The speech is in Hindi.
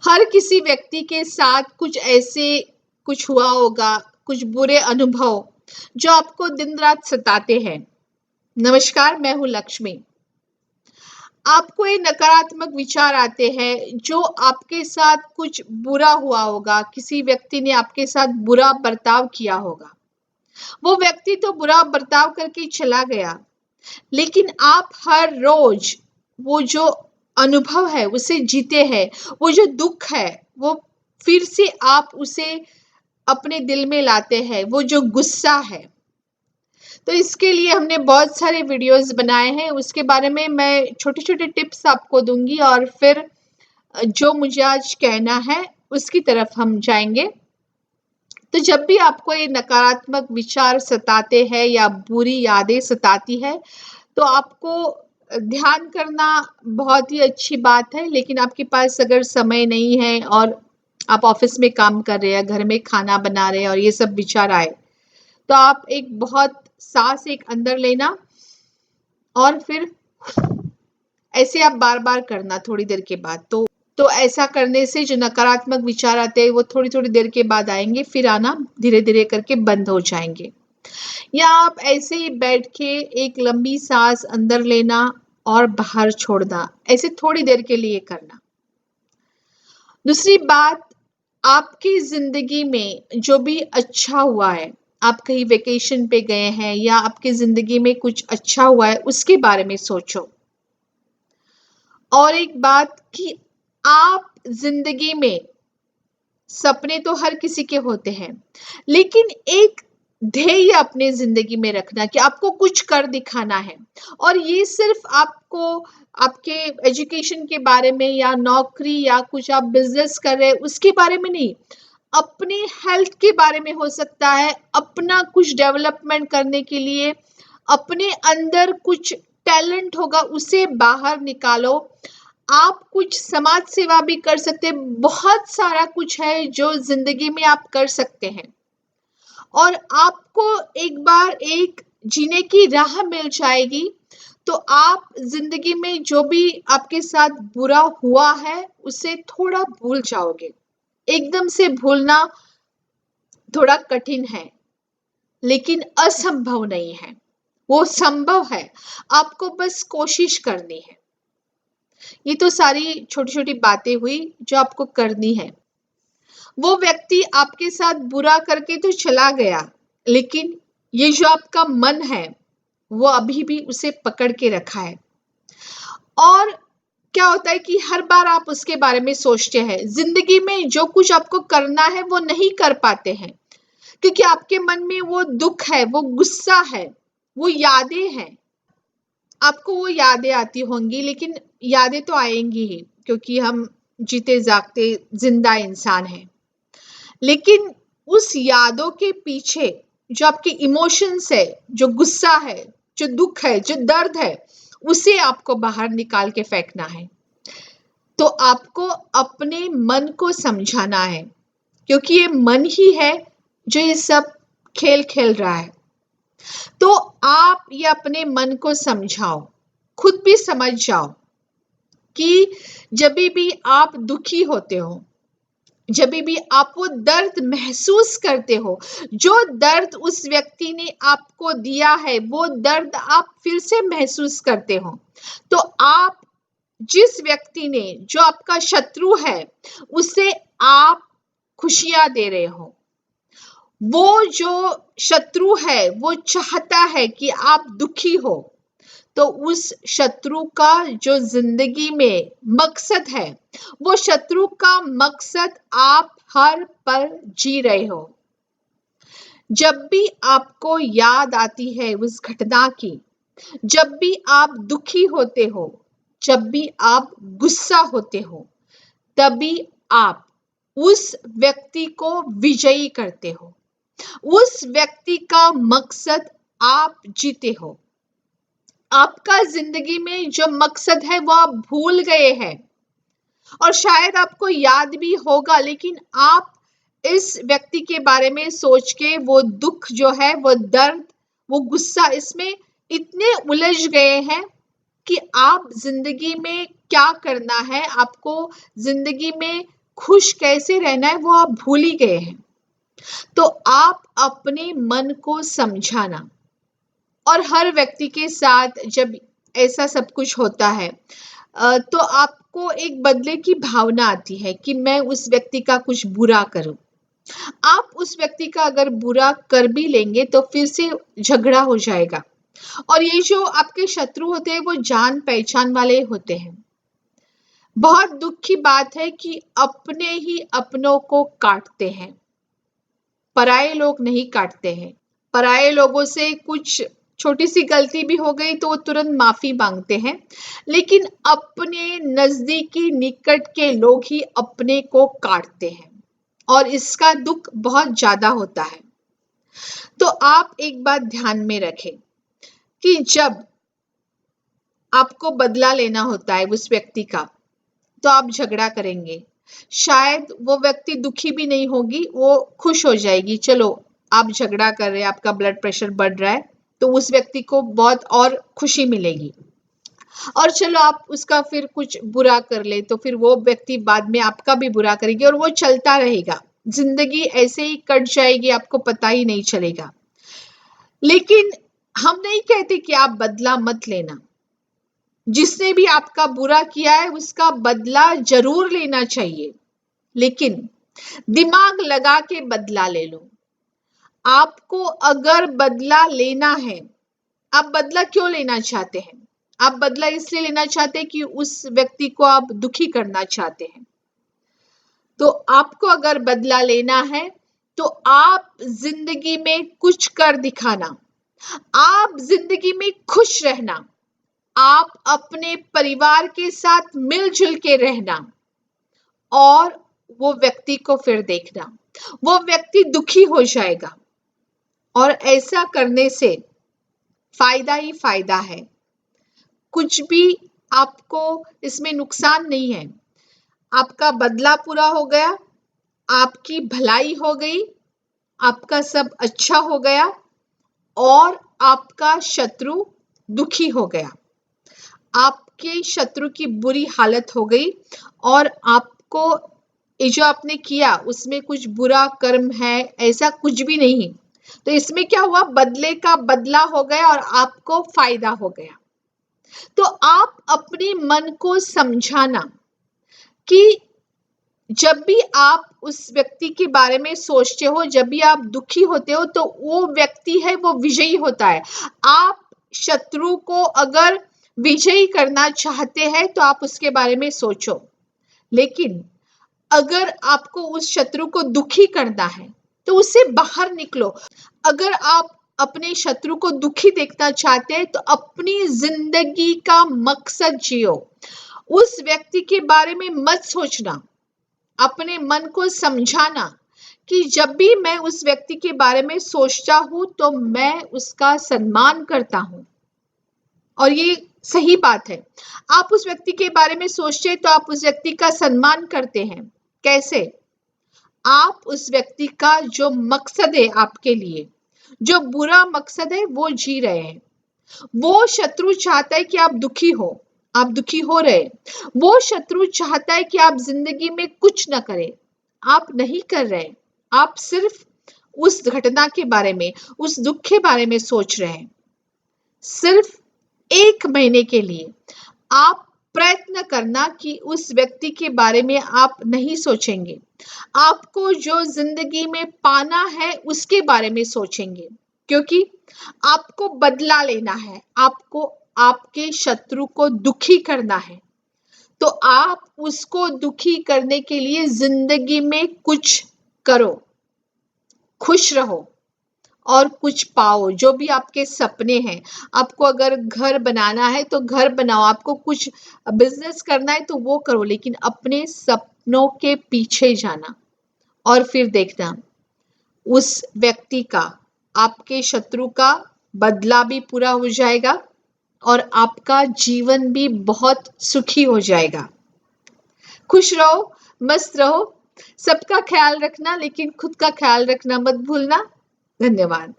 हर किसी व्यक्ति के साथ कुछ हुआ होगा, कुछ बुरे अनुभव जो आपको दिन रात सताते हैं। नमस्कार, मैं हूँ लक्ष्मी। आपको ये नकारात्मक विचार आते हैं जो आपके साथ कुछ बुरा हुआ होगा, किसी व्यक्ति ने आपके साथ बुरा बर्ताव किया होगा। वो व्यक्ति तो बुरा बर्ताव करके चला गया, लेकिन आप हर रोज वो जो अनुभव है उसे जीते हैं। वो जो दुख है वो फिर से आप उसे अपने दिल में लाते हैं, वो जो गुस्सा है। तो इसके लिए हमने बहुत सारे वीडियोस बनाए हैं, उसके बारे में मैं छोटे छोटे टिप्स आपको दूंगी और फिर जो मुझे आज कहना है उसकी तरफ हम जाएंगे। तो जब भी आपको ये नकारात्मक विचार सताते हैं या बुरी यादें सताती है, तो आपको ध्यान करना बहुत ही अच्छी बात है। लेकिन आपके पास अगर समय नहीं है और आप ऑफिस में काम कर रहे हैं, घर में खाना बना रहे हैं और ये सब विचार आए, तो आप एक बहुत सांस एक अंदर लेना और फिर ऐसे आप बार बार करना थोड़ी देर के बाद। तो ऐसा करने से जो नकारात्मक विचार आते हैं वो थोड़ी थोड़ी देर के बाद आएंगे, फिर आना धीरे धीरे करके बंद हो जाएंगे। या आप ऐसे ही बैठ के एक लंबी सांस अंदर लेना और बाहर छोड़ना, ऐसे थोड़ी देर के लिए करना। दूसरी बात, आपकी जिंदगी में जो भी अच्छा हुआ है, आप कहीं वेकेशन पे गए हैं या आपकी जिंदगी में कुछ अच्छा हुआ है, उसके बारे में सोचो। और एक बात कि आप जिंदगी में सपने तो हर किसी के होते हैं, लेकिन एक ध्येय अपने जिंदगी में रखना कि आपको कुछ कर दिखाना है। और ये सिर्फ आपको आपके एजुकेशन के बारे में या नौकरी या कुछ आप बिजनेस कर रहे हैं उसके बारे में नहीं, अपने हेल्थ के बारे में हो सकता है। अपना कुछ डेवलपमेंट करने के लिए अपने अंदर कुछ टैलेंट होगा, उसे बाहर निकालो। आप कुछ समाज सेवा भी कर सकते हैं, बहुत सारा कुछ है जो जिंदगी में आप कर सकते हैं। और आपको एक बार एक जीने की राह मिल जाएगी, तो आप जिंदगी में जो भी आपके साथ बुरा हुआ है उसे थोड़ा भूल जाओगे। एकदम से भूलना थोड़ा कठिन है, लेकिन असंभव नहीं है, वो संभव है। आपको बस कोशिश करनी है। ये तो सारी छोटी छोटी बातें हुई जो आपको करनी है। वो व्यक्ति आपके साथ बुरा करके तो चला गया, लेकिन ये जो आपका मन है वो अभी भी उसे पकड़ के रखा है। और क्या होता है कि हर बार आप उसके बारे में सोचते हैं, जिंदगी में जो कुछ आपको करना है वो नहीं कर पाते हैं, क्योंकि आपके मन में वो दुख है, वो गुस्सा है, वो यादें हैं। आपको वो यादें आती होंगी, लेकिन यादें तो आएंगी ही, क्योंकि हम जीते जागते जिंदा इंसान हैं। लेकिन उस यादों के पीछे जो आपके इमोशंस है, जो गुस्सा है, जो दुख है, जो दर्द है, उसे आपको बाहर निकाल के फेंकना है। तो आपको अपने मन को समझाना है, क्योंकि ये मन ही है जो ये सब खेल खेल रहा है। तो आप ये अपने मन को समझाओ, खुद भी समझ जाओ कि जब भी आप दुखी होते हो, जब भी आप वो दर्द महसूस करते हो, जो दर्द उस व्यक्ति ने आपको दिया है, वो दर्द आप फिर से महसूस करते हो। तो आप जिस व्यक्ति ने, जो आपका शत्रु है, उसे आप खुशियां दे रहे हो। वो जो शत्रु है वो चाहता है कि आप दुखी हो। तो उस शत्रु का जो जिंदगी में मकसद है, वो शत्रु का मकसद आप हर पल जी रहे हो। जब भी आपको याद आती है उस घटना की, जब भी आप दुखी होते हो, जब भी आप गुस्सा होते हो, तभी आप उस व्यक्ति को विजयी करते हो। उस व्यक्ति का मकसद आप जीते हो। आपका जिंदगी में जो मकसद है वो आप भूल गए हैं, और शायद आपको याद भी होगा, लेकिन आप इस व्यक्ति के बारे में सोच के वो दुख जो है, वो दर्द, वो गुस्सा, इसमें इतने उलझ गए हैं कि आप जिंदगी में क्या करना है, आपको जिंदगी में खुश कैसे रहना है वो आप भूल ही गए हैं। तो आप अपने मन को समझाना, और हर व्यक्ति के साथ जब ऐसा सब कुछ होता है तो आपको एक बदले की भावना आती है कि मैं उस व्यक्ति का कुछ बुरा करूं। आप उस व्यक्ति का अगर बुरा कर भी लेंगे तो फिर से झगड़ा हो जाएगा। और ये जो आपके शत्रु होते हैं वो जान पहचान वाले होते हैं। बहुत दुख की बात है कि अपने ही अपनों को काटते हैं, पराये लोग नहीं काटते हैं। पराये लोगों से कुछ छोटी सी गलती भी हो गई तो वो तुरंत माफी मांगते हैं, लेकिन अपने नजदीकी निकट के लोग ही अपने को काटते हैं, और इसका दुख बहुत ज्यादा होता है। तो आप एक बात ध्यान में रखें कि जब आपको बदला लेना होता है उस व्यक्ति का, तो आप झगड़ा करेंगे। शायद वो व्यक्ति दुखी भी नहीं होगी, वो खुश हो जाएगी, चलो आप झगड़ा कर रहे हैं, आपका ब्लड प्रेशर बढ़ रहा है, तो उस व्यक्ति को बहुत और खुशी मिलेगी। और चलो आप उसका फिर कुछ बुरा कर ले तो फिर वो व्यक्ति बाद में आपका भी बुरा करेगी, और वो चलता रहेगा। जिंदगी ऐसे ही कट जाएगी, आपको पता ही नहीं चलेगा। लेकिन हम नहीं कहते कि आप बदला मत लेना। जिसने भी आपका बुरा किया है उसका बदला जरूर लेना चाहिए, लेकिन दिमाग लगा के बदला ले लो। आपको अगर बदला लेना है, आप बदला क्यों लेना चाहते हैं? आप बदला इसलिए लेना चाहते हैं कि उस व्यक्ति को आप दुखी करना चाहते हैं। तो आपको अगर बदला लेना है तो आप जिंदगी में कुछ कर दिखाना, आप जिंदगी में खुश रहना, आप अपने परिवार के साथ मिलजुल के रहना, और वो व्यक्ति को फिर देखना, वो व्यक्ति दुखी हो जाएगा। और ऐसा करने से फायदा ही फायदा है, कुछ भी आपको इसमें नुकसान नहीं है। आपका बदला पूरा हो गया, आपकी भलाई हो गई, आपका सब अच्छा हो गया, और आपका शत्रु दुखी हो गया। आपके शत्रु की बुरी हालत हो गई, और आपको ये जो आपने किया उसमें कुछ बुरा कर्म है ऐसा कुछ भी नहीं। तो इसमें क्या हुआ, बदले का बदला हो गया और आपको फायदा हो गया। तो आप अपने मन को समझाना कि जब भी आप उस व्यक्ति के बारे में सोचते हो, जब भी आप दुखी होते हो, तो वो व्यक्ति है वो विजयी होता है। आप शत्रु को अगर विजयी करना चाहते हैं तो आप उसके बारे में सोचो, लेकिन अगर आपको उस शत्रु को दुखी करना है तो उससे बाहर निकलो। अगर आप अपने शत्रु को दुखी देखना चाहते हैं तो अपनी जिंदगी का मकसद जियो, उस व्यक्ति के बारे में मत सोचना। अपने मन को समझाना कि जब भी मैं उस व्यक्ति के बारे में सोचता हूं तो मैं उसका सम्मान करता हूं, और ये सही बात है। आप उस व्यक्ति के बारे में सोचते हैं तो आप उस व्यक्ति का सम्मान करते हैं। कैसे? आप उस व्यक्ति का जो मकसद है आपके लिए, जो बुरा मकसद है वो जी रहे हैं। वो शत्रु चाहता है कि आप दुखी हो, आप दुखी हो रहे। वो शत्रु चाहता है कि आप जिंदगी में कुछ ना करें, आप नहीं कर रहे। आप सिर्फ उस घटना के बारे में, उस दुख के बारे में सोच रहे हैं। सिर्फ 1 महीने के लिए आप प्रयत्न करना कि उस व्यक्ति के बारे में आप नहीं सोचेंगे। आपको जो जिंदगी में पाना है उसके बारे में सोचेंगे, क्योंकि आपको बदला लेना है, आपको आपके शत्रु को दुखी करना है। तो आप उसको दुखी करने के लिए जिंदगी में कुछ करो, खुश रहो और कुछ पाओ। जो भी आपके सपने हैं, आपको अगर घर बनाना है तो घर बनाओ, आपको कुछ बिजनेस करना है तो वो करो, लेकिन अपने सपनों के पीछे जाना, और फिर देखना उस व्यक्ति का, आपके शत्रु का बदला भी पूरा हो जाएगा और आपका जीवन भी बहुत सुखी हो जाएगा। खुश रहो, मस्त रहो, सबका ख्याल रखना, लेकिन खुद का ख्याल रखना मत भूलना। धन्यवाद।